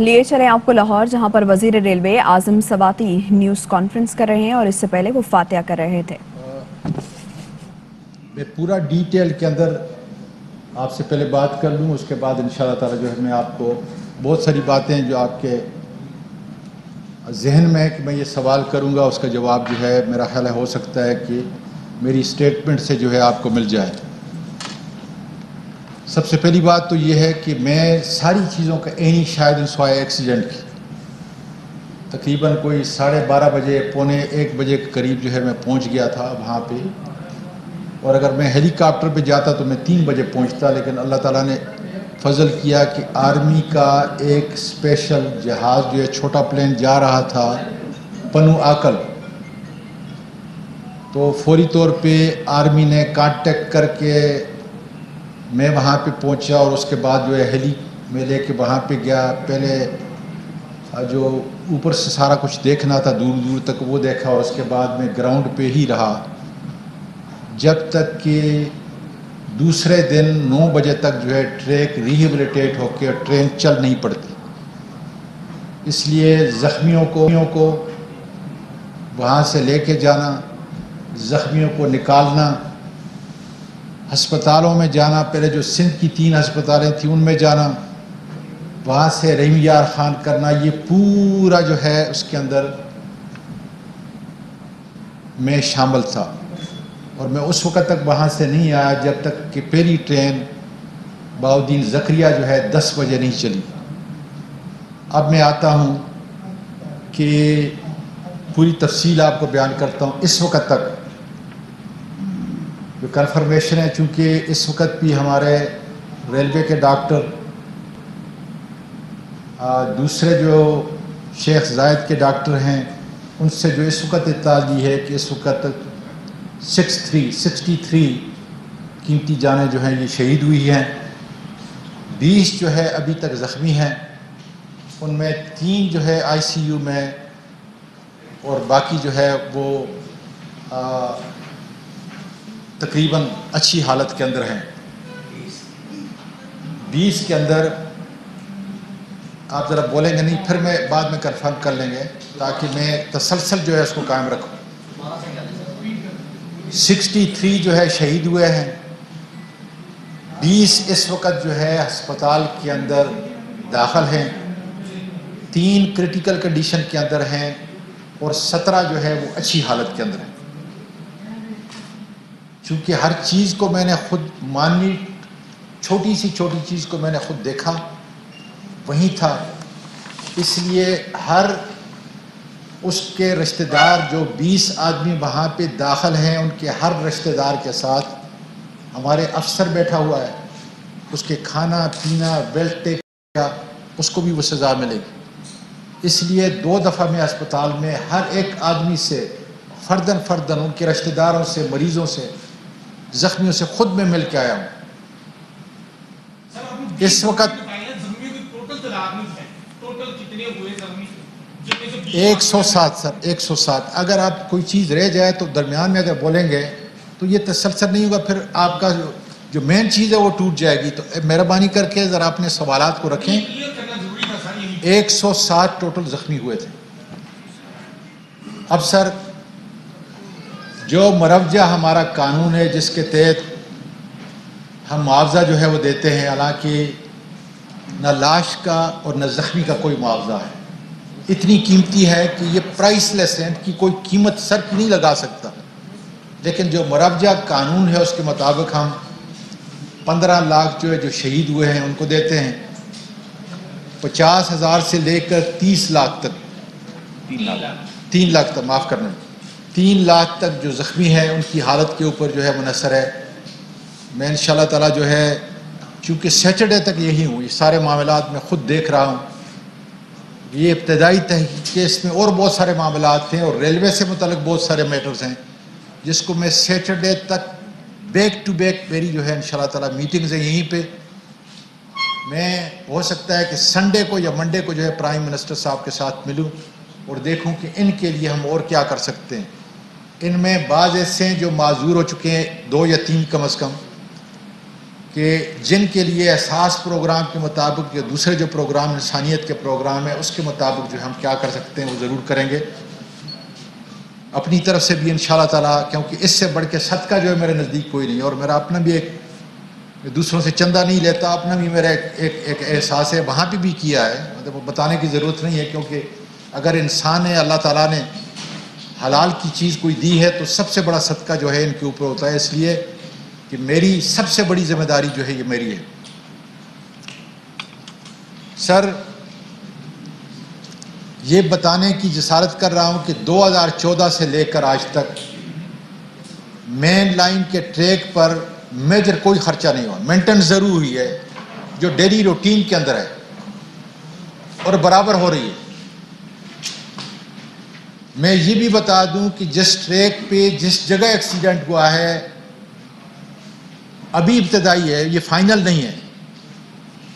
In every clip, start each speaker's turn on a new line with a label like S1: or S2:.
S1: لیے چلیں آپ کو لاہور، جہاں پر وزیر ریلوے اعظم سباتی نیوز کانفرنس کر رہے ہیں اور اس سے پہلے وہ فاتحہ کر رہے تھے۔
S2: میں پورا ڈیٹیل کے اندر آپ سے پہلے بات کر لوں، اس کے بعد انشاءاللہ تعالی جو ہے میں آپ کو بہت ساری باتیں جو آپ کے ذہن میں کہ میں یہ سوال کروں گا اس کا جواب جو ہے میرا خیال ہے ہو سکتا ہے کہ میری سٹیٹمنٹ سے جو ہے آپ کو مل جائے۔ سب سے پہلی بات تو یہ ہے کہ میں ساری چیزوں کا عینی شاہد ہوں سوائے ایکسیڈنٹ کی۔ تقریباً کوئی 12:30 بجے پونے 1 بجے کے قریب جو ہے میں پہنچ گیا تھا وہاں پہ، اور اگر میں ہیلی کاپٹر پہ جاتا تو میں 3 بجے پہنچتا، لیکن اللہ تعالیٰ نے فضل کیا کہ آرمی کا ایک اسپیشل جہاز جو ہے چھوٹا پلین جا رہا تھا پنو آکل، تو فوری طور پہ آرمی نے کانٹیکٹ کر کے میں وہاں پہ پہنچا، اور اس کے بعد جو ہے ہیلی میں لے کے وہاں پہ گیا۔ پہلے جو اوپر سے سارا کچھ دیکھنا تھا دور دور تک وہ دیکھا، اور اس کے بعد میں گراؤنڈ پہ ہی رہا جب تک کہ دوسرے دن 9 بجے تک جو ہے ٹریک ریہیبلیٹیٹ ہو کے ٹرین چل نہیں پڑتی۔ اس لیے زخمیوں کو وہاں سے لے کے جانا، زخمیوں کو نکالنا، ہسپتالوں میں جانا، پہلے جو سندھ کی 3 ہسپتالیں تھیں ان میں جانا، وہاں سے رحیم یار خان کرنا، یہ پورا جو ہے اس کے اندر میں شامل تھا۔ اور میں اس وقت تک وہاں سے نہیں آیا جب تک کہ پہلی ٹرین بہاؤالدین زکریا جو ہے 10 بجے نہیں چلی۔ اب میں آتا ہوں کہ پوری تفصیل آپ کو بیان کرتا ہوں۔ اس وقت تک جو کنفرمیشن ہے، چونکہ اس وقت بھی ہمارے ریلوے کے ڈاکٹر دوسرے جو شیخ زائد کے ڈاکٹر ہیں ان سے جو اس وقت اطلاع دی ہے کہ اس وقت 63 قیمتی جانیں جو ہیں یہ شہید ہوئی ہیں، 20 جو ہے ابھی تک زخمی ہیں، ان میں 3 جو ہے ICU میں، اور باقی جو ہے وہ تقریباً اچھی حالت کے اندر ہیں۔ 20 کے اندر آپ ذرا بولیں گے نہیں، پھر میں بعد میں کنفرم کر لیں گے تاکہ میں تسلسل جو ہے اس کو قائم رکھوں۔ 63 جو ہے شہید ہوئے ہیں، 20 اس وقت جو ہے ہسپتال کے اندر داخل ہیں، 3 کرٹیکل کنڈیشن کے اندر ہیں، اور 17 جو ہے وہ اچھی حالت کے اندر ہیں۔ چونکہ ہر چیز کو میں نے خود مانی، چھوٹی چیز کو میں نے خود دیکھا، وہیں تھا، اس لیے ہر اس کے رشتہ دار جو 20 آدمی وہاں پہ داخل ہیں ان کے ہر رشتہ دار کے ساتھ ہمارے افسر بیٹھا ہوا ہے، اس کے کھانا پینا بیلٹ کا اس کو بھی وہ سزا ملے گی۔ اس لیے 2 دفعہ میں اسپتال میں ہر ایک آدمی سے فردن ان کے رشتہ داروں سے، مریضوں سے، زخمیوں سے خود میں مل کے آیا ہوں۔ اس وقت 107 سر، 107۔ اگر آپ کوئی چیز رہ جائے تو درمیان میں اگر بولیں گے تو یہ تسلسل نہیں ہوگا، پھر آپ کا جو مین چیز ہے وہ ٹوٹ جائے گی۔ تو مہربانی کر کے ذرا اپنے سوالات کو رکھیں۔ 107 ٹوٹل زخمی ہوئے تھے۔ اب سر، جو مروجہ ہمارا قانون ہے جس کے تحت ہم معاوضہ جو ہے وہ دیتے ہیں، حالانکہ نہ لاش کا اور نہ زخمی کا کوئی معاوضہ ہے، اتنی قیمتی ہے کہ یہ پرائس لیس ہے، ان کی کوئی قیمت سر کی نہیں لگا سکتا، لیکن جو مروجہ قانون ہے اس کے مطابق ہم 15 لاکھ جو ہے جو شہید ہوئے ہیں ان کو دیتے ہیں، 50,000 سے لے کر 30 لاکھ تک، 3 لاکھ تک، معاف کرنا، 3 لاکھ تک جو زخمی ہیں ان کی حالت کے اوپر جو ہے منحصر ہے۔ میں انشاءاللہ تعالیٰ جو ہے چونکہ سیٹرڈے تک یہی ہوں، یہ سارے معاملات میں خود دیکھ رہا ہوں، یہ ابتدائی تحقیق کے اس میں اور بہت سارے معاملات تھے، اور ریلوے سے متعلق بہت سارے میٹرز ہیں جس کو میں سیٹرڈے تک بیک ٹو بیک میری جو ہے انشاءاللہ تعالیٰ میٹنگز ہیں یہیں پہ۔ میں ہو سکتا ہے کہ سنڈے کو یا منڈے کو جو ہے پرائم منسٹر صاحب کے ساتھ ملوں اور دیکھوں کہ ان کے لیے ہم اور کیا کر سکتے ہیں۔ ان میں بعض ایسے ہیں جو معذور ہو چکے ہیں، 2 یا 3 کم از کم، کہ جن کے لیے احساس پروگرام کے مطابق یا دوسرے جو پروگرام انسانیت کے پروگرام ہیں اس کے مطابق جو ہم کیا کر سکتے ہیں وہ ضرور کریں گے. اپنی طرف سے بھی انشاءاللہ تعالیٰ، کیونکہ اس سے بڑھ کے صدقہ جو ہے میرے نزدیک کوئی نہیں، اور میرا اپنا بھی ایک، دوسروں سے چندہ نہیں لیتا، اپنا بھی میرا ایک احساس ہے، وہاں پہ بھی کیا ہے، مطلب بتانے کی ضرورت نہیں ہے، کیونکہ اگر انسان ہے اللہ تعالیٰ نے حلال کی چیز کوئی دی ہے تو سب سے بڑا صدقہ جو ہے ان کے اوپر ہوتا ہے، اس لیے کہ میری سب سے بڑی ذمہ داری جو ہے یہ میری ہے. سر، یہ بتانے کی جسارت کر رہا ہوں کہ 2014 سے لے کر آج تک مین لائن کے ٹریک پر میجر کوئی خرچہ نہیں ہوا. مینٹیننس ضرور ہوئی ہے جو ڈیلی روٹین کے اندر ہے اور برابر ہو رہی ہے. میں یہ بھی بتا دوں کہ جس ٹریک پہ جس جگہ ایکسیڈنٹ ہوا ہے ابھی ابتدائی ہے، یہ فائنل نہیں ہے،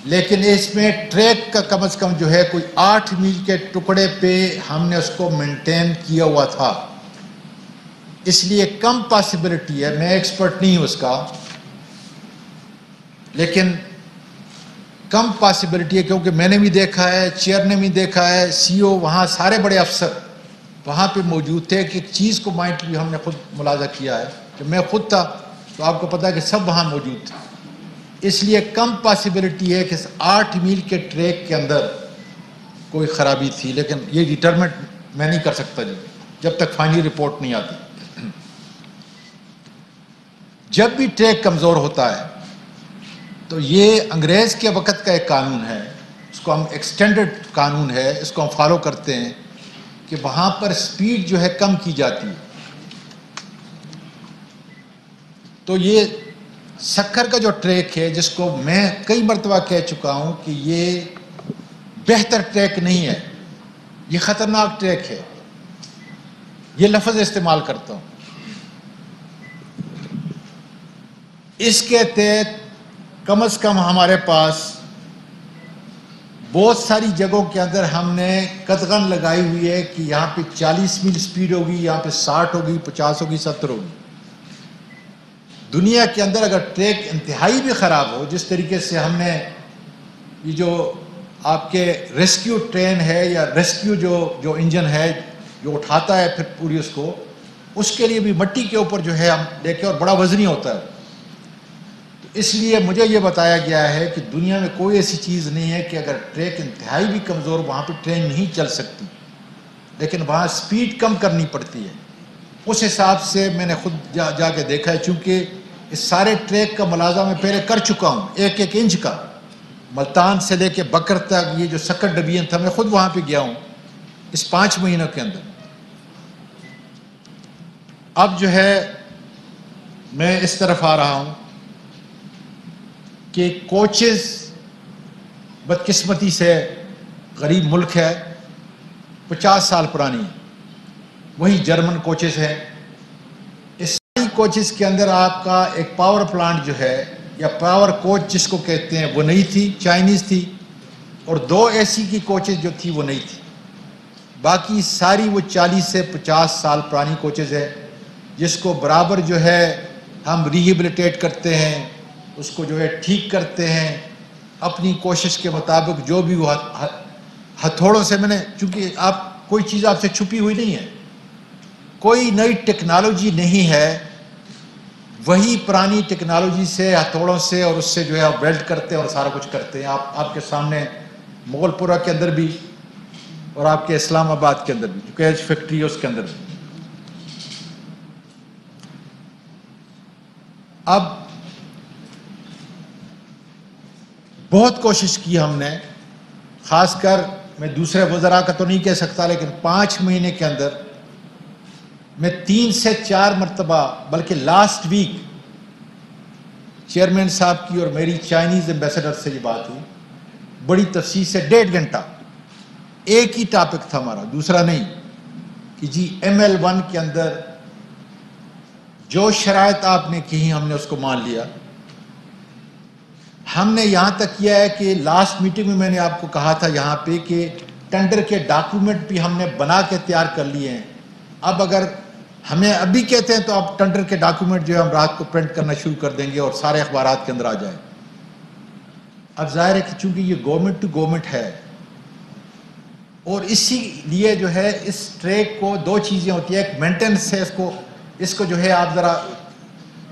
S2: لیکن اس میں ٹریک کا کم از کم جو ہے کوئی 8 میل کے ٹکڑے پہ ہم نے اس کو مینٹین کیا ہوا تھا. اس لیے کم پاسبلٹی ہے، میں ایکسپرٹ نہیں ہوں اس کا، لیکن کم پاسبلٹی ہے کیونکہ میں نے بھی دیکھا ہے، چیئر نے بھی دیکھا ہے، سی او، وہاں سارے بڑے افسر وہاں پہ موجود تھے کہ ایک چیز کو مائنڈ بھی ہم نے خود ملاحظہ کیا ہے کہ میں خود تھا تو آپ کو پتا ہے کہ سب وہاں موجود تھے. اس لیے کم پاسبلٹی ہے کہ 8 میل کے ٹریک کے اندر کوئی خرابی تھی، لیکن یہ ڈیٹرمنٹ میں نہیں کر سکتا جی جب تک فائنل رپورٹ نہیں آتی. جب بھی ٹریک کمزور ہوتا ہے تو یہ انگریز کے وقت کا ایک قانون ہے، اس کو ہم ایکسٹینڈڈ قانون ہے، اس کو ہم فالو کرتے ہیں کہ وہاں پر سپیڈ جو ہے کم کی جاتی ہے. تو یہ سکھر کا جو ٹریک ہے جس کو میں کئی مرتبہ کہہ چکا ہوں کہ یہ بہتر ٹریک نہیں ہے، یہ خطرناک ٹریک ہے، یہ لفظ استعمال کرتا ہوں. اس کے تحت کم از کم ہمارے پاس بہت ساری جگہوں کے اندر ہم نے قدغن لگائی ہوئی ہے کہ یہاں پہ 40 میل سپیڈ ہوگی، یہاں پہ 60 ہوگی، 50 ہوگی، 70 ہوگی. دنیا کے اندر اگر ٹریک انتہائی بھی خراب ہو، جس طریقے سے ہم نے یہ جو آپ کے ریسکیو ٹرین ہے یا ریسکیو جو انجن ہے جو اٹھاتا ہے پھر پوری اس کے لیے بھی مٹی کے اوپر جو ہے ہم دیکھیں اور بڑا وزنی ہوتا ہے. تو اس لیے مجھے یہ بتایا گیا ہے کہ دنیا میں کوئی ایسی چیز نہیں ہے کہ اگر ٹریک انتہائی بھی کمزور وہاں پہ ٹرین نہیں چل سکتی، لیکن وہاں سپیڈ کم کرنی پڑتی ہے. اس حساب سے میں نے خود جا کے دیکھا ہے، چونکہ اس سارے ٹریک کا ملاحظہ میں پہلے کر چکا ہوں، ایک ایک انچ کا، ملتان سے لے کے بکر تک، یہ جو سکر ڈویژن تھا میں خود وہاں پہ گیا ہوں اس 5 مہینوں کے اندر. اب جو ہے میں اس طرف آ رہا ہوں کہ کوچز بدقسمتی سے غریب ملک ہے، 50 سال پرانی، وہی جرمن کوچز ہیں. اس ساری کوچز کے اندر آپ کا ایک پاور پلانٹ جو ہے یا پاور کوچ جس کو کہتے ہیں وہ نہیں تھی، چائنیز تھی، اور 2 اے سی کی کوچز جو تھی وہ نہیں تھی. باقی ساری وہ 40 سے 50 سال پرانی کوچز ہے جس کو برابر جو ہے ہم ریہیبلیٹیٹ کرتے ہیں، اس کو جو ہے ٹھیک کرتے ہیں اپنی کوشش کے مطابق. جو بھی وہ ہتھوڑوں سے، میں نے، چونکہ آپ کوئی چیز آپ سے چھپی ہوئی نہیں ہے، کوئی نئی ٹیکنالوجی نہیں ہے، وہی پرانی ٹیکنالوجی سے، ہتھوڑوں سے، اور اس سے جو ہے آپ ویلڈ کرتے ہیں اور سارا کچھ کرتے ہیں. آپ کے سامنے مغل پورہ کے اندر بھی اور آپ کے اسلام آباد کے اندر بھی جو کیج فیکٹری ہے اس کے اندر بھی. اب بہت کوشش کی ہم نے، خاص کر میں دوسرے وزراء کا تو نہیں کہہ سکتا، لیکن 5 مہینے کے اندر میں 3 سے 4 مرتبہ، بلکہ لاسٹ ویک چیئرمین صاحب کی اور میری چائنیز ایمبیسڈر سے یہ بات ہوئی، بڑی تفصیل سے 1.5 گھنٹہ. ایک ہی ٹاپک تھا ہمارا، دوسرا نہیں، کہ جی ML1 کے اندر جو شرائط آپ نے کہی ہم نے اس کو مان لیا. ہم نے یہاں تک کیا ہے کہ لاسٹ میٹنگ میں نے آپ کو کہا تھا یہاں پہ کہ ٹینڈر کے ڈاکیومنٹ بھی ہم نے بنا کے تیار کر لیے ہیں. اب اگر ہمیں ابھی کہتے ہیں تو آپ ٹینڈر کے ڈاکیومنٹ جو ہے ہم رات کو پرنٹ کرنا شروع کر دیں گے اور سارے اخبارات کے اندر آ جائیں. اب ظاہر ہے کہ چونکہ یہ گورنمنٹ ٹو گورنمنٹ ہے اور اسی لیے جو ہے اس ٹریک کو دو چیزیں ہوتی ہیں، ایک مینٹیننس ہے، اس کو جو ہے آپ ذرا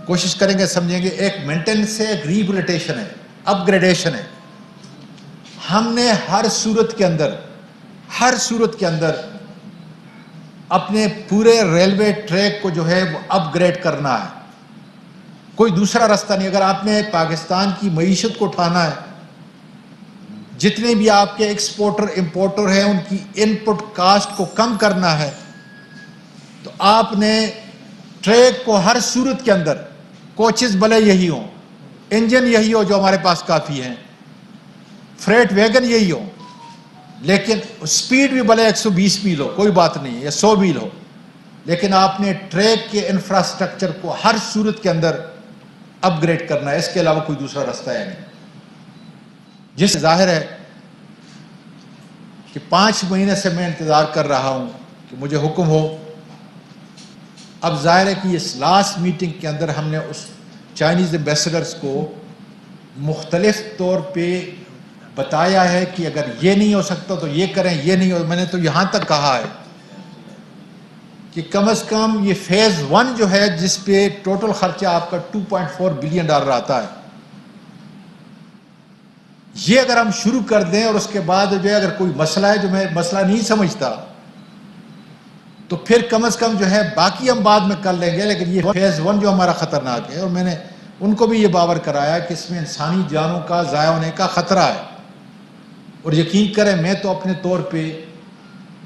S2: کوشش کریں گے سمجھیں گے، ایک مینٹیننس ہے، ایک ریبلیٹیشن ہے، اپ گریڈیشن ہے۔ ہم نے ہر صورت کے اندر اپنے پورے ریلوے ٹریک کو جو ہے وہ اپ گریڈ کرنا ہے، کوئی دوسرا راستہ نہیں۔ اگر آپ نے پاکستان کی معیشت کو اٹھانا ہے، جتنے بھی آپ کے ایکسپورٹر امپورٹر ہیں ان کی ان پٹ کاسٹ کو کم کرنا ہے، تو آپ نے ٹریک کو ہر صورت کے اندر، کوچز بھلے یہی ہوں، انجن یہی ہو جو ہمارے پاس کافی ہیں، فریٹ ویگن یہی ہو، لیکن سپیڈ بھی بھلے 120 میل ہو، کوئی بات نہیں، یا 100 میل ہو، لیکن آپ نے ٹریک کے انفراسٹرکچر کو ہر صورت کے اندر اپ گریڈ کرنا ہے، اس کے علاوہ کوئی دوسرا راستہ ہے نہیں۔ جس ظاہر ہے کہ 5 مہینے سے میں انتظار کر رہا ہوں کہ مجھے حکم ہو۔ اب ظاہر ہے کہ اس لاسٹ میٹنگ کے اندر ہم نے اس چائنیز ایمبیسڈرز کو مختلف طور پہ بتایا ہے کہ اگر یہ نہیں ہو سکتا تو یہ کریں، یہ نہیں ہو، میں نے تو یہاں تک کہا ہے کہ کم از کم یہ فیز 1 جو ہے جس پہ ٹوٹل خرچہ آپ کا $2.4 بلین آتا ہے، یہ اگر ہم شروع کر دیں اور اس کے بعد جو ہے اگر کوئی مسئلہ ہے جو میں مسئلہ نہیں سمجھتا تو پھر کم از کم جو ہے باقی ہم بعد میں کر لیں گے، لیکن یہ فیز 1 جو ہمارا خطرناک ہے، اور میں نے ان کو بھی یہ باور کرایا کہ اس میں انسانی جانوں کا ضائع ہونے کا خطرہ ہے۔ اور یقین کریں میں تو اپنے طور پہ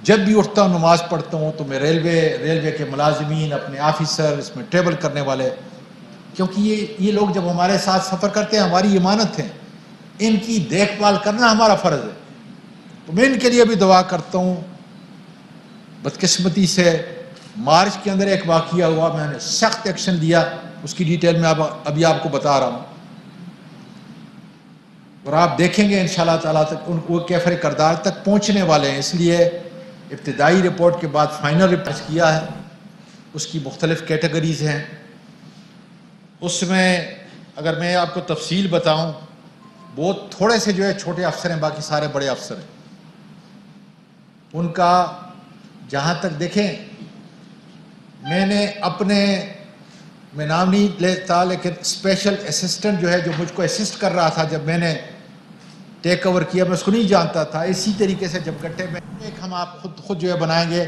S2: جب بھی اٹھتا ہوں نماز پڑھتا ہوں تو میں ریلوے کے ملازمین، اپنے آفیسر، اس میں ٹریول کرنے والے، کیونکہ یہ لوگ جب ہمارے ساتھ سفر کرتے ہیں ہماری امانت ہیں، ان کی دیکھ بھال کرنا ہمارا فرض ہے، تو میں ان کے لیے بھی دعا کرتا ہوں۔ بدقسمتی سے مارچ کے اندر ایک واقعہ ہوا، میں نے سخت ایکشن لیا، اس کی ڈیٹیل میں ابھی آپ کو بتا رہا ہوں، اور آپ دیکھیں گے انشاءاللہ تعالیٰ تک وہ کیفر کردار تک پہنچنے والے ہیں۔ اس لیے ابتدائی رپورٹ کے بعد فائنل رپورٹ کیا ہے، اس کی مختلف کیٹیگریز ہیں، اس میں اگر میں آپ کو تفصیل بتاؤں، بہت تھوڑے سے جو ہے چھوٹے افسر ہیں، باقی سارے بڑے افسر ہیں۔ ان کا جہاں تک دیکھیں، میں نام نہیں لیتا، لیکن اسپیشل اسسٹنٹ جو ہے جو مجھ کو اسسٹ کر رہا تھا جب میں نے ٹیک اوور کیا، میں اس کو نہیں جانتا تھا، اسی طریقے سے جب گٹے میں ایک ہم آپ خود جو ہے بنائیں گے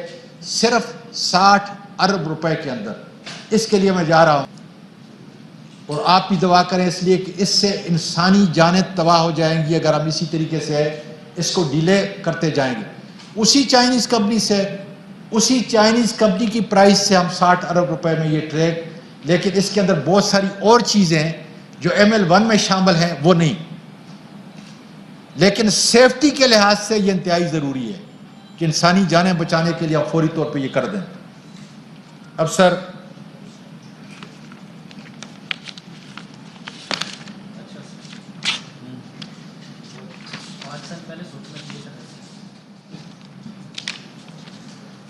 S2: صرف 60 ارب روپے کے اندر، اس کے لیے میں جا رہا ہوں، اور آپ بھی دعا کریں اس لیے کہ اس سے انسانی جانیں تباہ ہو جائیں گی اگر ہم اسی طریقے سے اس کو ڈیلے کرتے جائیں گے۔ اسی چائنیز کمپنی کی پرائس سے ہم 60 ارب روپے میں یہ ٹریک، لیکن اس کے اندر بہت ساری اور چیزیں جو ML1 میں شامل ہیں وہ نہیں، لیکن سیفٹی کے لحاظ سے یہ انتہائی ضروری ہے کہ انسانی جانیں بچانے کے لیے ہم فوری طور پہ یہ کر دیں۔ اب سر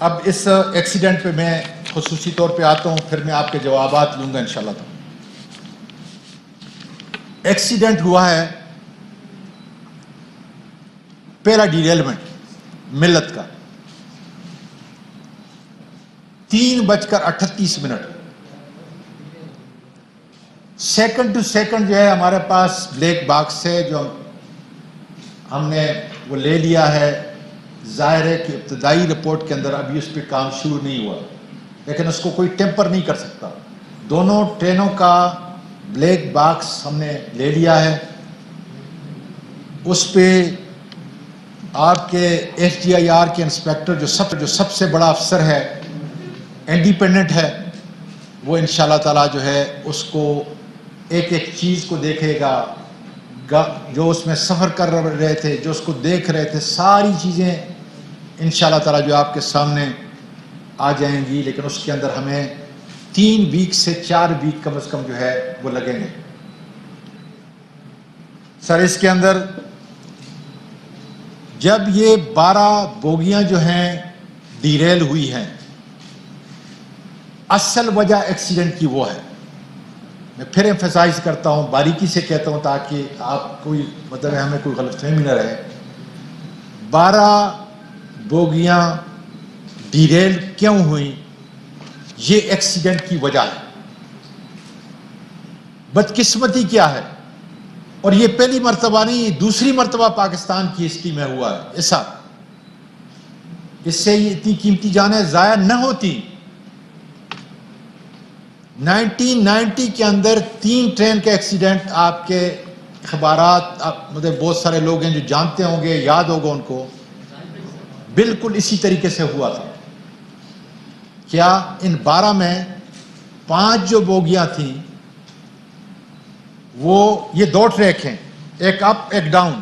S2: اب اس ایکسیڈنٹ پہ میں خصوصی طور پہ آتا ہوں، پھر میں آپ کے جوابات لوں گا انشاءاللہ۔ ایکسیڈنٹ ہوا ہے، پہلا ڈیریلمنٹ ملت کا 3:38 سیکنڈ ٹو سیکنڈ جو ہے ہمارے پاس بلیک باکس ہے جو ہم نے وہ لے لیا ہے۔ ظاہر ہے کہ ابتدائی رپورٹ کے اندر ابھی اس پہ کام شروع نہیں ہوا، لیکن اس کو کوئی ٹیمپر نہیں کر سکتا۔ دونوں ٹرینوں کا بلیک باکس ہم نے لے لیا ہے، اس پہ آپ کے FGIR کے انسپیکٹر جو سب سے بڑا افسر ہے، انڈیپینڈنٹ ہے، وہ انشاءاللہ تعالیٰ جو ہے اس کو ایک ایک چیز کو دیکھے گا، جو اس میں سفر کر رہے تھے، جو اس کو دیکھ رہے تھے، ساری چیزیں انشاءاللہ تعالیٰ جو آپ کے سامنے آ جائیں گی، لیکن اس کے اندر ہمیں 3 ویک سے 4 ویک کم از کم جو ہے وہ لگیں گے۔ سر اس کے اندر جب یہ 12 بوگیاں جو ہیں ڈیریل ہوئی ہیں، اصل وجہ ایکسیڈنٹ کی وہ ہے، میں پھر ایمفیسائز کرتا ہوں، باریکی سے کہتا ہوں تاکہ آپ کوئی مطلب ہمیں کوئی غلط فہمی نہ رہے، 12 بوگیاں ڈیریل کیوں ہوئیں، یہ ایکسیڈنٹ کی وجہ ہے۔ بدقسمتی کیا ہے، اور یہ پہلی مرتبہ نہیں، دوسری مرتبہ پاکستان کی ہسٹری میں ہوا ہے ایسا۔ اس سے یہ اتنی قیمتی جانیں ضائع نہ ہوتی۔ 1990 کے اندر 3 ٹرین کا ایکسیڈنٹ، آپ کے اخبارات مطلب بہت سارے لوگ ہیں جو جانتے ہوں گے، یاد ہوگا ان کو، بالکل اسی طریقے سے ہوا تھا۔ کیا ان 12 میں 5 جو بوگیاں تھیں وہ، یہ 2 ٹریک ہیں، ایک اپ ایک ڈاؤن،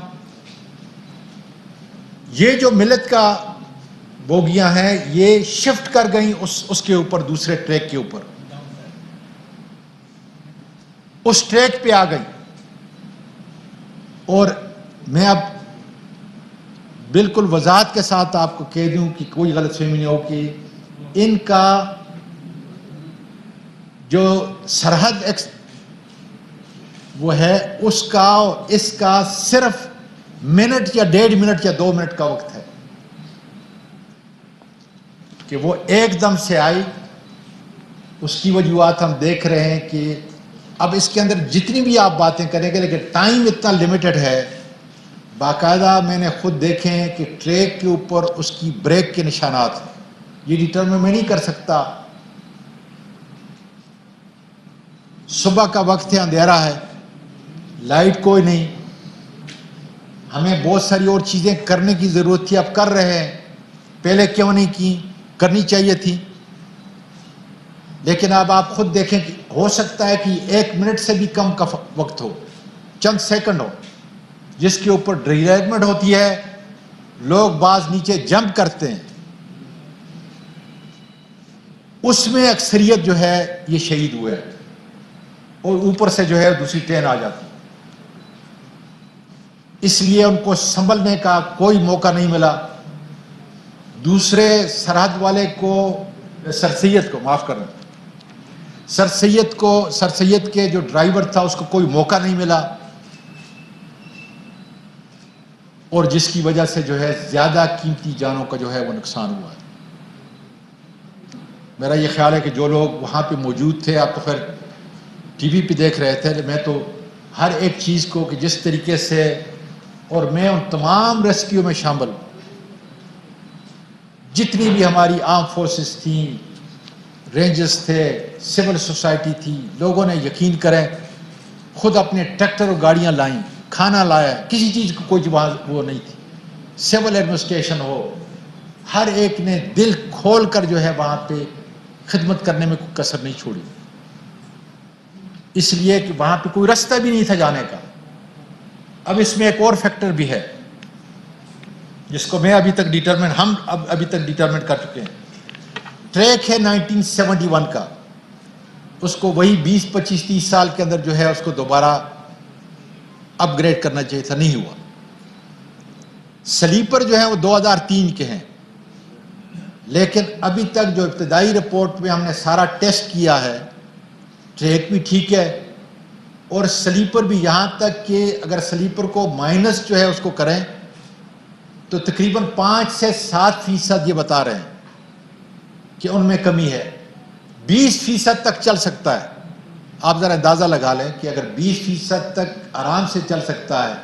S2: یہ جو ملت کا بوگیاں ہیں یہ شفٹ کر گئیں اس کے اوپر، دوسرے ٹریک کے اوپر، اس ٹریک پہ آ گئی۔ اور میں اب بالکل وضاحت کے ساتھ آپ کو کہہ دوں کہ کوئی غلط فہمی نہیں ہو کہ ان کا جو سرحد وہ ہے، اس کا اور اس کا صرف منٹ یا 1.5 منٹ یا 2 منٹ کا وقت ہے کہ وہ ایک دم سے آئی۔ اس کی وجوہات ہم دیکھ رہے ہیں کہ اب اس کے اندر جتنی بھی آپ باتیں کریں گے، لیکن ٹائم اتنا لمیٹڈ ہے۔ باقاعدہ میں نے خود دیکھے ہیں کہ ٹریک کے اوپر اس کی بریک کے نشانات ہیں، یہ ڈیٹرمن میں نہیں کر سکتا۔ صبح کا وقت ہے، اندھیرا ہے، لائٹ کوئی نہیں، ہمیں بہت ساری اور چیزیں کرنے کی ضرورت تھی، اب کر رہے ہیں، پہلے کیوں نہیں کی، کرنی چاہیے تھی۔ لیکن اب آپ خود دیکھیں کہ ہو سکتا ہے کہ 1 منٹ سے بھی کم کا وقت ہو، چند سیکنڈ ہو، جس کے اوپر ڈیریلمنٹ ہوتی ہے، لوگ بعض نیچے جمپ کرتے ہیں، اس میں اکثریت جو ہے یہ شہید ہوئے ہیں، اور اوپر سے جو ہے دوسری ٹرین آ جاتی۔ اس لیے ان کو سنبھلنے کا کوئی موقع نہیں ملا۔ دوسرے سرحد والے کو، سر سید کو معاف کرنا، سر سید کے جو ڈرائیور تھا اس کو کوئی موقع نہیں ملا، اور جس کی وجہ سے جو ہے زیادہ قیمتی جانوں کا جو ہے وہ نقصان ہوا ہے۔ میرا یہ خیال ہے کہ جو لوگ وہاں پہ موجود تھے، آپ تو خیر ٹی وی پہ دیکھ رہے تھے، میں تو ہر ایک چیز کو کہ جس طریقے سے، اور میں ان تمام ریسکیو میں شامل، جتنی بھی ہماری آرم فورسز تھیں، رینجرز تھے، سول سوسائٹی تھی، لوگوں نے یقین کریں خود اپنے ٹریکٹر اور گاڑیاں لائیں، کھانا لایا، کسی چیز کو کوئی وہ نہیں تھی، سول ایڈمنسٹریشن ہو، ہر ایک نے دل کھول کر جو ہے وہاں پہ خدمت کرنے میں کوئی کسر نہیں چھوڑی، اس لیے کہ وہاں پہ کوئی رستہ بھی نہیں تھا جانے کا۔ اب اس میں ایک اور فیکٹر بھی ہے جس کو میں ابھی تک ہم ابھی تک ڈیٹرمنٹ کر چکے ہیں۔ ٹریک ہے 1971 کا، اس کو وہی 20 25 30 سال کے اندر جو ہے اس کو دوبارہ اپ گریڈ کرنا چاہیے تھا، نہیں ہوا۔ سلیپر جو ہیں وہ 2003 کے ہیں، لیکن ابھی تک جو ابتدائی رپورٹ میں ہم نے سارا ٹیسٹ کیا ہے، ٹریک بھی ٹھیک ہے، اور سلیپر بھی، یہاں تک کہ اگر سلیپر کو مائنس جو ہے اس کو کریں تو تقریباً 5 سے 7% یہ بتا رہے ہیں کہ ان میں کمی ہے۔ 20% تک چل سکتا ہے، آپ ذرا اندازہ لگا لیں کہ اگر 20% تک آرام سے چل سکتا ہے،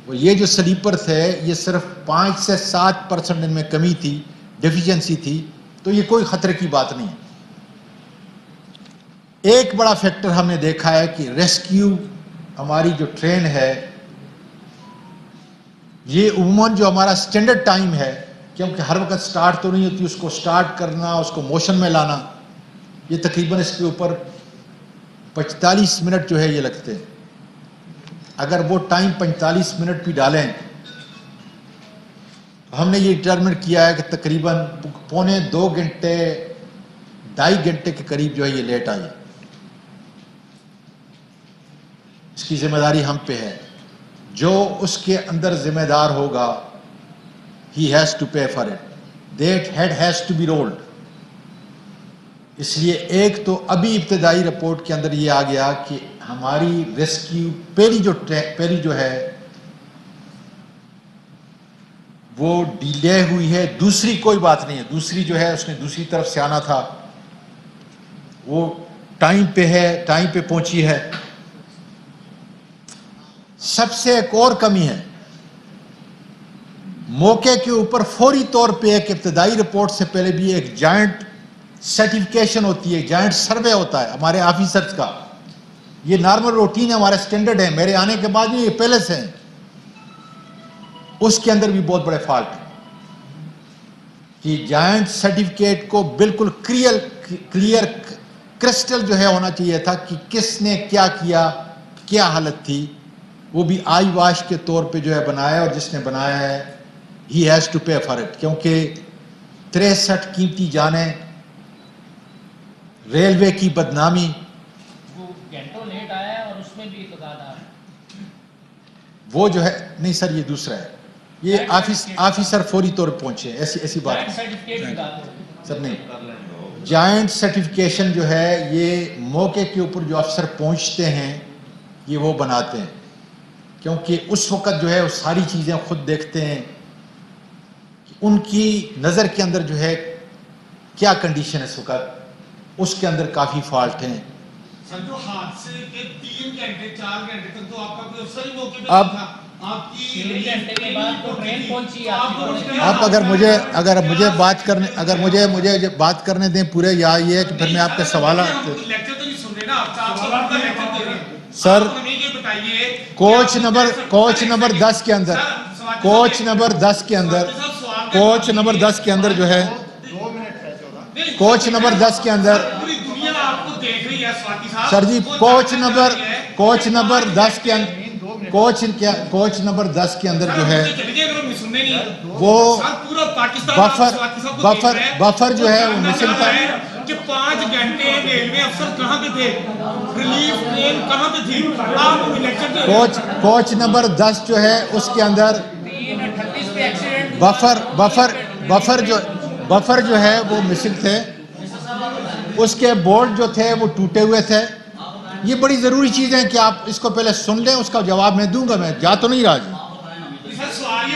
S2: وہ یہ جو سلیپر تھے یہ صرف 5 سے 7% ان میں کمی تھی، ڈیفیشنسی تھی، تو یہ کوئی خطرے کی بات نہیں ہے۔ ایک بڑا فیکٹر ہم نے دیکھا ہے کہ ریسکیو ہماری جو ٹرین ہے، یہ عموماً جو ہمارا سٹینڈرڈ ٹائم ہے، کیونکہ ہر وقت سٹارٹ تو نہیں ہوتی، اس کو سٹارٹ کرنا، اس کو موشن میں لانا، یہ تقریباً اس کے اوپر 45 منٹ جو ہے یہ لگتے ہیں۔ اگر وہ ٹائم 45 منٹ بھی ڈالیں، ہم نے یہ ڈٹرمنٹ کیا ہے کہ تقریباً 1.25 گھنٹے 2.5 گھنٹے کے قریب جو ہے یہ لیٹ آئی۔ اس کی ذمہ داری ہم پہ ہے، جو اس کے اندر ذمہ دار ہوگا he has to pay for it, that head has to be rolled۔ اس لیے ایک تو ابھی ابتدائی رپورٹ کے اندر یہ آ گیا کہ ہماری ریسکیو پہلی جو ہے وہ ڈیلے ہوئی ہے. دوسری کوئی بات نہیں ہے, دوسری جو ہے اس نے دوسری طرف سے آنا تھا, وہ ٹائم پہ ہے, ٹائم پہ پہنچی ہے. سب سے ایک اور کمی ہے, موقع کے اوپر فوری طور پہ ایک ابتدائی رپورٹ سے پہلے بھی ایک جوائنٹ سرٹیفکیشن ہوتی ہے, جوائنٹ سروے ہوتا ہے ہمارے آفیسرز کا. یہ نارمل روٹین ہے, ہمارا سٹینڈرڈ ہے, میرے آنے کے بعد یہ پہلے سے ہیں. اس کے اندر بھی بہت بڑے فالٹ ہیں کہ جوائنٹ سرٹیفکیٹ کو بالکل کلیئر کرسٹل جو ہے ہونا چاہیے تھا کہ کس نے کیا کیا, کیا حالت تھی. وہ بھی آئی واش کے طور پہ جو ہے بنایا, اور جس نے بنایا ہے he has to pay for it, کیونکہ 63 قیمتی جانیں, ریلوے کی بدنامی.
S3: وہ گھنٹوں لیٹ آیا اور اس میں بھی اعتقاد آ رہا ہے.
S2: وہ جو ہے نہیں سر, یہ دوسرا ہے, یہ آفیسر فوری طور پہ پہنچے, ایسی بات نہیں سر. نہیں, جوائنٹ سرٹیفکیشن جو ہے یہ موقع کے اوپر جو افسر پہنچتے ہیں یہ وہ بناتے ہیں, کیونکہ اس وقت جو ہے وہ ساری چیزیں خود دیکھتے ہیں. ان کی نظر کے اندر جو ہے کیا کنڈیشن ہے اس وقت, اس کے اندر کافی فالٹ ہیں.
S4: سر جو حادثے کے 3 گھنٹے 4 گھنٹے تک تو آپ کا کوئی افسر ہی موقع پہ
S2: اب
S4: تھا, آپ کی
S3: 3 گھنٹے کے بعد تو ٹرین پہنچی.
S2: آپ اگر مجھے بات کرنے دیں پورے, یا یہ ہے کہ پھر میں آپ کے سوالات.
S4: لیکچر تو نہیں سن رہے نا آپ, آپ کا لیکچر دے رہے ہیں
S2: سر.
S4: ہمیں یہ بتائیے
S2: کوچ نمبر 10 کے اندر, کوچ نمبر 10 کے اندر, کوچ نمبر 10 کے اندر جو ہے, کوچ نمبر 10 کے اندر
S4: پوری دنیا آپ کو دیکھ رہی ہے سواتی صاحب.
S2: سر جی, کوچ نمبر 10 کے اندر, کوچ نمبر 10 کے اندر جو ہے وہ بفر جو ہے وہ مسلم تھا.
S4: کہ 5 گھنٹے ریلوے افسر کہاں پہ تھے, ریلیف ٹرین کہاں پہ تھی, آپ کو لیکچر دے رہے ہیں.
S2: کوچ نمبر 10 جو ہے اس کے اندر بفر جو ہے وہ مسنگ تھے, اس کے بورڈ جو تھے وہ ٹوٹے ہوئے تھے. یہ بڑی ضروری چیز ہے کہ آپ اس کو پہلے سن لیں, اس کا جواب میں دوں گا, میں جا تو نہیں رہا جی.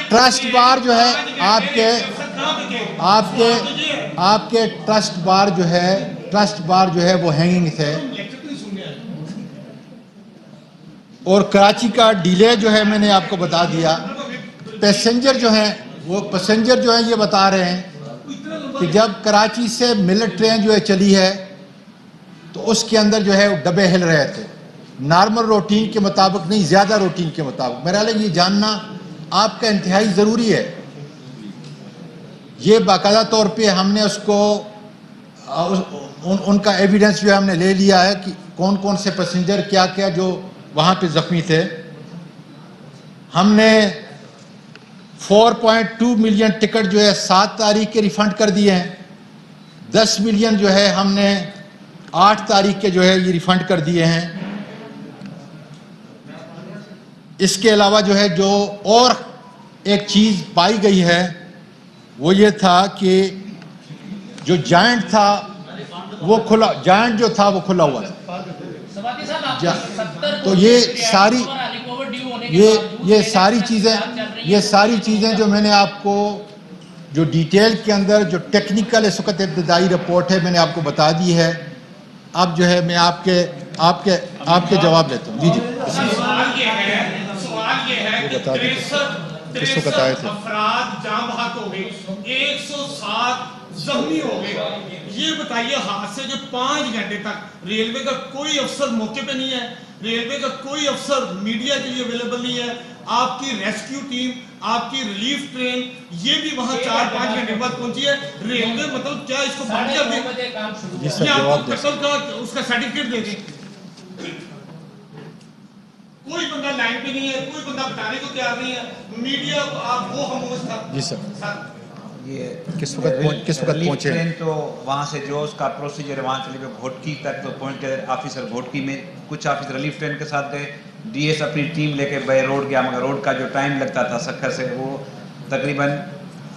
S2: ٹرسٹ بار جو ہے آپ کے ٹرسٹ بار جو ہے وہ ہینگنگ تھے. اور کراچی کا ڈیلے جو ہے میں نے آپ کو بتا دیا. پیسنجر جو ہیں یہ بتا رہے ہیں کہ جب کراچی سے ملٹ ٹرین جو ہے چلی ہے تو اس کے اندر جو ہے وہ ڈبے ہل رہے تھے, نارمل روٹین کے مطابق نہیں, زیادہ روٹین کے مطابق. میرا لئے یہ جاننا آپ کا انتہائی ضروری ہے. یہ باقاعدہ طور پہ ہم نے اس کو ان کا ایویڈنس جو ہم نے لے لیا ہے کہ کون کون سے پیسنجر کیا کیا جو وہاں پہ زخمی تھے. ہم نے 4.2 ملین ٹکٹ جو ہے 7 تاریخ کے ریفنڈ کر دیے ہیں. 10 ملین جو ہے ہم نے 8 تاریخ کے جو ہے یہ ریفنڈ کر دیے ہیں. اس کے علاوہ جو ہے جو اور ایک چیز پائی گئی ہے وہ یہ تھا کہ جو جوائنٹ تھا وہ کھلا ہوا تھا. تو یہ ساری چیزیں جو میں نے آپ کو جو ڈیٹیل کے اندر جو ٹیکنیکل اس وقت ابتدائی رپورٹ ہے میں نے آپ کو بتا دی ہے. اب جو ہے میں آپ کے جواب لیتا ہوں. جی
S4: سوال یہ ہے کہ 63 افراد جاں بحق ہو گئے, 107 زخمی ہو گئے. یہ بتائیے حادثے جو 5 گھنٹے تک ریلوے کا کوئی افسر موقع پہ نہیں ہے, ریلوے کا کوئی افسر میڈیا کے لیے اویلیبل نہیں ہے, آپ کی ریسکیو ٹیم, آپ کی ریلیف ٹرین یہ بھی وہاں 4-5 گھنٹے بعد پہنچی ہے. ریلوے مطلب کیا اس کو بند کر دیں یا آپ کو قتل کا اس کا سرٹیفکیٹ دے دیں؟ کوئی بندہ لائن پہ نہیں ہے, کوئی بندہ بتانے کو تیار نہیں ہے. میڈیا آپ وہ خاموش تھا.
S2: جی سر,
S5: یہ
S2: کس وقت پہنچے
S5: ٹرین تو وہاں سے جو اس کا پروسیجر وہاں چلے گئے گھوٹکی تک تو پہنچ گئے. آفیسر گھوٹکی میں, کچھ آفیسر ریلیف ٹرین کے ساتھ گئے. ڈی ایس اپنی ٹیم لے کے بے روڈ گیا, مگر روڈ کا جو ٹائم لگتا تھا سکھر سے وہ تقریباً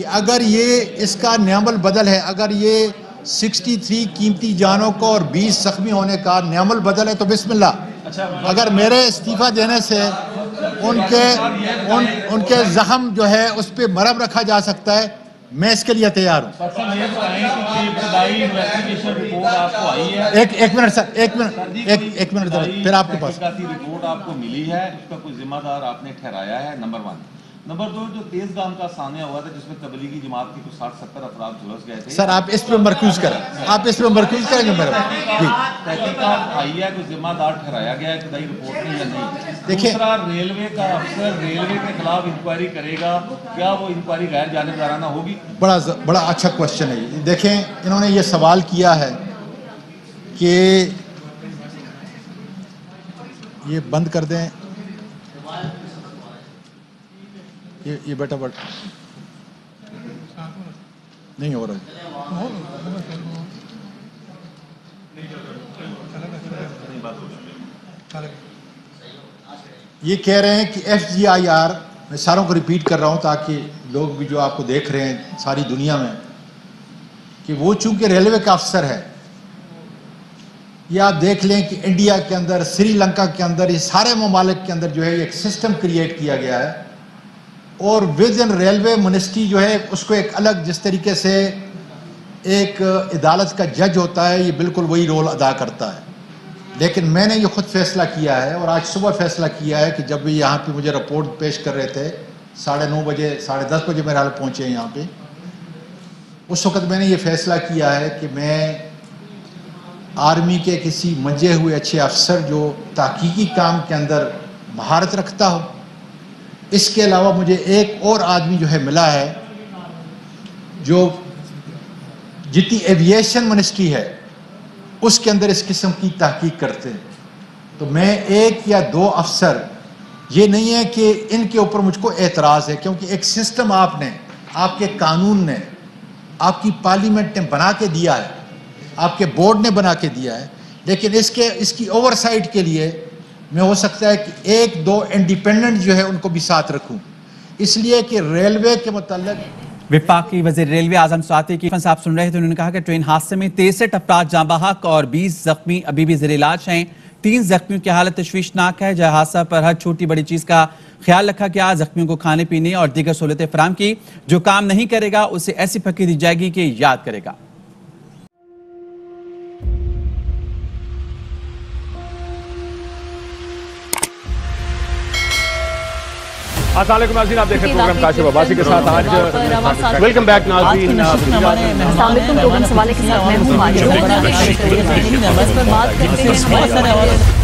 S2: کہ اگر یہ اس کا نعم البدل ہے، اگر یہ 63 قیمتی جانوں کو اور 20 زخمی ہونے کا نعم البدل ہے تو بسم اللہ. اگر میرے استعفیٰ دینے سے ان کے زخم جو ہے اس پہ مرہم رکھا جا سکتا ہے، میں اس کے لیے تیار ہوں. ایک منٹ سر، ایک منٹ پھر آپ کے پاس
S6: رپورٹ آپ کو ملی ہے، اس کا کوئی ذمہ دار آپ نے ٹھہرایا ہے، نمبر 1. نمبر 2، جو تیز گام کا سامنے ہوا تھا جس میں تبلیغی جماعت کی کچھ 60-70 افراد جھلس گئے تھے.
S2: سر آپ اس پہ مرکوز کریں، آپ اس پہ مرکوز کریں گے میرے جی.
S6: تحقیقات آئی ہے، کوئی ذمہ دار ٹھہرایا گیا ہے ابتدائی رپورٹ میں یا نہیں؟
S2: دیکھیں،
S6: دوسرا، ریلوے کا افسر ریلوے کے خلاف انکوائری کرے گا، کیا وہ انکوائری غیر جانبدارانہ ہوگی؟
S2: بڑا اچھا کوشچن ہے. دیکھیں، انہوں نے یہ سوال کیا ہے کہ یہ بند کر دیں، یہ بیٹا نہیں ہو رہا. یہ کہہ رہے ہیں کہ FGIR، میں ساروں کو ریپیٹ کر رہا ہوں تاکہ لوگ بھی جو آپ کو دیکھ رہے ہیں ساری دنیا میں، کہ وہ چونکہ ریلوے کا افسر ہے. یہ آپ دیکھ لیں کہ انڈیا کے اندر، سری لنکا کے اندر، یہ سارے ممالک کے اندر جو ہے ایک سسٹم کریٹ کیا گیا ہے، اور ود ان ریلوے منسٹری جو ہے اس کو ایک الگ، جس طریقے سے ایک عدالت کا جج ہوتا ہے، یہ بالکل وہی رول ادا کرتا ہے. لیکن میں نے یہ خود فیصلہ کیا ہے، اور آج صبح فیصلہ کیا ہے کہ جب بھی یہاں پہ مجھے رپورٹ پیش کر رہے تھے 9:30 بجے، 10:30 بجے میرے حال پہنچے ہیں یہاں پہ، اس وقت میں نے یہ فیصلہ کیا ہے کہ میں آرمی کے کسی منجے ہوئے اچھے افسر جو تحقیقی کام کے اندر مہارت رکھتا ہو، اس کے علاوہ مجھے ایک اور آدمی جو ہے ملا ہے جو جتنی ایوییشن منسٹری ہے اس کے اندر اس قسم کی تحقیق کرتے ہیں. تو میں 1 یا 2 افسر، یہ نہیں ہے کہ ان کے اوپر مجھ کو اعتراض ہے، کیونکہ ایک سسٹم آپ نے، آپ کے قانون نے، آپ کی پارلیمنٹ نے بنا کے دیا ہے، آپ کے بورڈ نے بنا کے دیا ہے. لیکن اس کی اوور سائٹ کے لیے میں ہو سکتا ہے کہ 1-2 انڈیپینڈنٹ جو ہے ان کو بھی ساتھ رکھوں، اس لیے کہ ریلوے کے متعلق.
S7: وفاقی وزیر ریلوے اعظم سواتی کی صاحب سن رہے تھے، انہوں نے کہا کہ ٹرین حادثے میں 63 افراد جاں بحق اور 20 زخمی ابھی بھی زیر علاج ہیں. 3 زخمیوں کی حالت تشویشناک ہے. جائے حادثہ پر ہر چھوٹی بڑی چیز کا خیال رکھا گیا. زخمیوں کو کھانے پینے اور دیگر سہولتیں فراہم کی. جو کام نہیں کرے گا اسے ایسی پھکی دی جائے گی کہ یاد کرے گا.
S8: السلام علیکم ناظرین، آپ دیکھ رہے ہیں پروگرام کاشف عباسی کے ساتھ. آج ویلکم بیک ناظرین.
S1: السلام علیکم، پروگرام سوالے کے ساتھ میں ہوں.